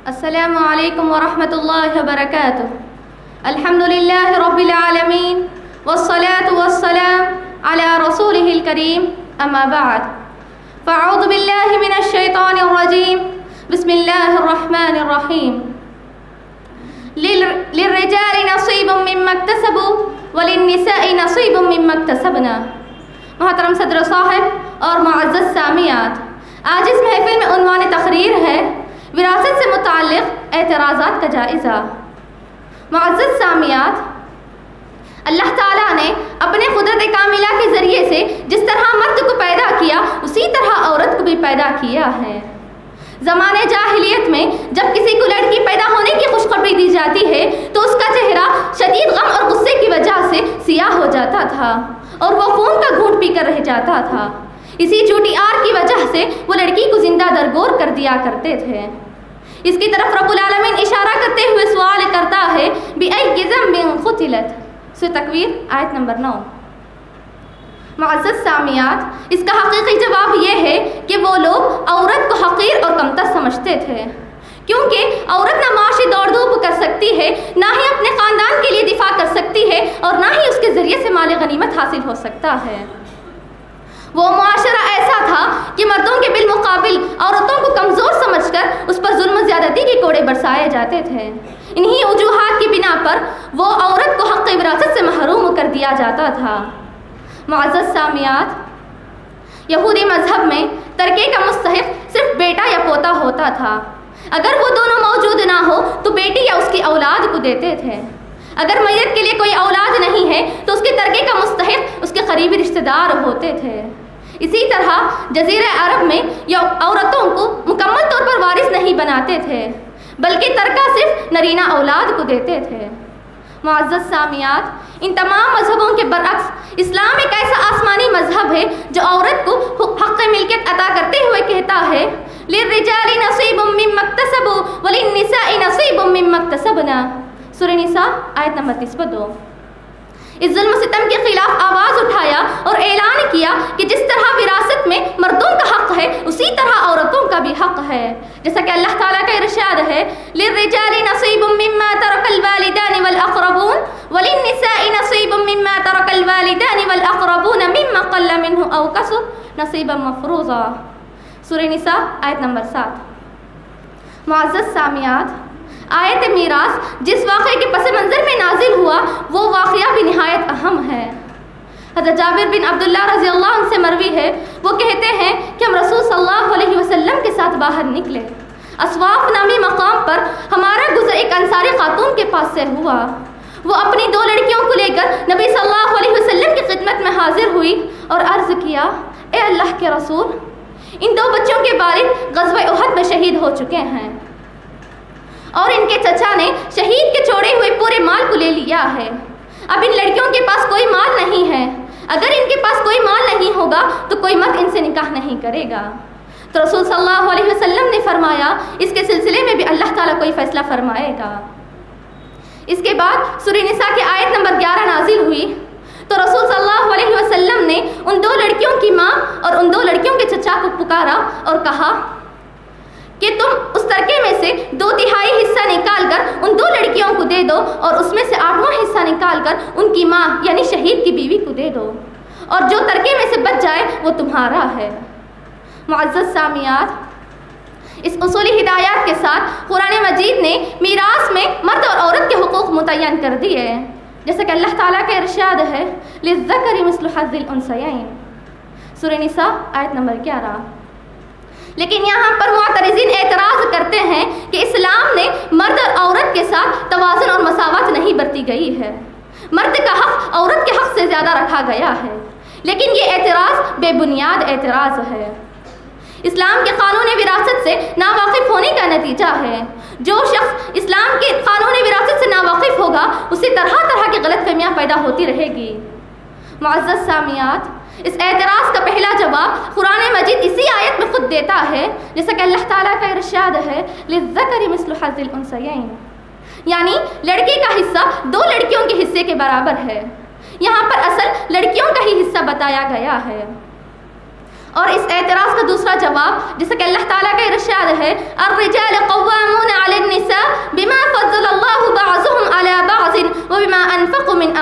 السلام علیکم ورحمۃ اللہ وبرکاتہ. الحمد للہ رب العالمین والصلاة والسلام علی رسولہ الکریم. اما بعد فاعوذ باللہ من الشیطان الرجیم. بسم اللہ الرحمن الرحیم. للرجال نصیب مما اکتسبوا وللنساء نصیب مما اکتسبنا. محترم صدر صاحب اور معزز سامعات، آج اس محفل میں عنوان تقریر ہے وراثت سے متعلق اعتراضات کا جائزہ. معزز سامعات، اللہ تعالیٰ نے اپنے قدرت کاملہ کے ذریعے سے جس طرح مرد کو پیدا کیا اسی طرح عورت کو بھی پیدا کیا ہے. زمانے جاہلیت میں جب کسی کو لڑکی پیدا ہونے کی خوشخبری دی جاتی ہے تو اس کا چہرہ شدید غم اور غصے کی وجہ سے سیاہ ہو جاتا تھا اور وہ خون کا گھونٹ پی کر رہ جاتا تھا. اسی جھوٹی آر کی وجہ سے وہ لڑکی کو زندہ درگور کر دیا کرتے تھے. اس کی طرف رب العالمین اشارہ کرتے ہوئے سوال کرتا ہے بِأَيِّ ذَنبٍ قُتِلَتْ. سورۃ تکویر آیت نمبر 9. معزز سامعات، اس کا حقیقی جواب یہ ہے کہ وہ لوگ عورت کو حقیر اور کمتر سمجھتے تھے، کیونکہ عورت نہ معاشی دوڑ دھوپ کر سکتی ہے، نہ ہی اپنے خاندان کے لیے دفاع کر سکتی ہے، اور نہ ہی اس کے ذریعے سے مال غنیمت حاصل ہو سکتا ہے. وہ معاشرہ ایسا تھا کہ مردوں کے بالمقابل عورتوں کو کمزور سمجھ کر اس پر ظلم و زیادتی کے کوڑے برسائے جاتے تھے. انہی وجوہات کی بنا پر وہ عورت کو حق وراثت سے محروم کر دیا جاتا تھا. معزز سامعات، یہودی مذہب میں ترکے کا مستحق صرف بیٹا یا پوتا ہوتا تھا. اگر وہ دونوں موجود نہ ہو تو بیٹی یا اس کی اولاد کو دیتے تھے. اگر میت کے لیے کوئی اولاد نہیں ہے تو اس کے ترکے کا مستحق اس کے قریبی رشتہ دار ہوتے تھے. اسی طرح جزیرہ عرب میں عورتوں کو مکمل طور پر وارث نہیں بناتے تھے، بلکہ ترکہ صرف نرینہ اولاد کو دیتے تھے. معزز سامعات، ان تمام مذہبوں کے برعکس اسلام ایک ایسا آسمانی مذہب ہے جو عورت کو حق ملکیت عطا کرتے ہوئے کہتا ہے للرجال نصیب مما اکتسبوا وللنساء نصیب مما اکتسبنا. سورہ نساء آیت نمبر 32. اس ظلم و ستم کے خلاف آواز اٹھایا اور اعلان کیا کہ جس طرح وراثت میں مردوں کا حق ہے اسی طرح عورتوں کا بھی حق ہے. جیسا کہ اللہ تعالیٰ کا ارشاد ہے للرجال نصیب مما ترک الوالدان والاقربون وللنساء نصیب مما ترک الوالدان والاقربون مما قل منه او کثر نصیبا مفروضا. سورہ نساء آیت نمبر 7. معزز سامعات، آیت میراث جس واقعے کے پس منظر میں نازل ہوا وہ واقعہ بھی نہایت اہم ہے. حضرت جابر بن عبداللہ رضی اللہ عنہ سے مروی ہے، وہ کہتے ہیں کہ ہم رسول صلی اللہ علیہ وسلم کے ساتھ باہر نکلے. اسواف نامی مقام پر ہمارا گزر ایک انصاری خاتون کے پاس سے ہوا. وہ اپنی 2 لڑکیوں کو لے کر نبی صلی اللہ علیہ وسلم کی خدمت میں حاضر ہوئی اور عرض کیا اے اللہ کے رسول، ان 2 بچوں کے والد غزوہ احد میں شہید ہو چکے ہیں اور ان کے چچا نے شہید کے چھوڑے ہوئے پورے مال کو لے لیا ہے. اب ان لڑکیوں کے پاس کوئی مال نہیں ہے. اگر ان کے پاس کوئی مال نہیں ہوگا تو کوئی مرد ان سے نکاح نہیں کرے گا. تو رسول صلی اللہ علیہ وسلم نے فرمایا اس کے سلسلے میں بھی اللہ تعالیٰ کوئی فیصلہ فرمائے گا. اس کے بعد سورہ نساء کی آیت نمبر 11 نازل ہوئی تو رسول صلی اللہ علیہ وسلم نے ان 2 لڑکیوں کی ماں اور ان 2 لڑکیوں کے چچا کو پکارا اور کہا کہ تم اس ترکے میں سے 2/3 حصہ نکال کر ان 2 لڑکیوں کو دے دو اور اس میں سے 8واں حصہ نکال کر ان کی ماں یعنی شہید کی بیوی کو دے دو، اور جو ترکے میں سے بچ جائے وہ تمہارا ہے. معزز سامعات، اس اصولی ہدایات کے ساتھ قرآن مجید نے میراث میں مرد اور عورت کے حقوق متعین کر دیے، جیسا کہ اللہ تعالیٰ کا ارشاد ہے للذکر مثل حظ الانثیین. سورہ نساء آیت نمبر 11. لیکن یہاں پر معترضین اعتراض کرتے ہیں کہ اسلام نے مرد اور عورت کے ساتھ توازن اور مساوات نہیں برتی گئی ہے. مرد کا حق عورت کے حق سے زیادہ رکھا گیا ہے. لیکن یہ اعتراض بے بنیاد اعتراض ہے. اسلام کے قانون وراثت سے ناواقف ہونے کا نتیجہ ہے. جو شخص اسلام کے قانون وراثت سے ناواقف ہوگا اسے طرح طرح کی غلط فہمیاں پیدا ہوتی رہے گی. معزز سامعات، اس اعتراض کا پہلا جواب قرآن مجید اسی آیت میں خود دیتا ہے، جیسا کہ اللہ تعالیٰ کا ارشاد ہے للذکر مثل حظ الانثیین، یعنی لڑکے کا حصہ 2 لڑکیوں کے حصے کے برابر ہے. یہاں پر اصل لڑکیوں کا ہی حصہ بتایا گیا ہے. اور اس اعتراض کا دوسرا جواب جیسا کہ اللہ تعالیٰ کا ارشاد ہے الرجال قوامون علی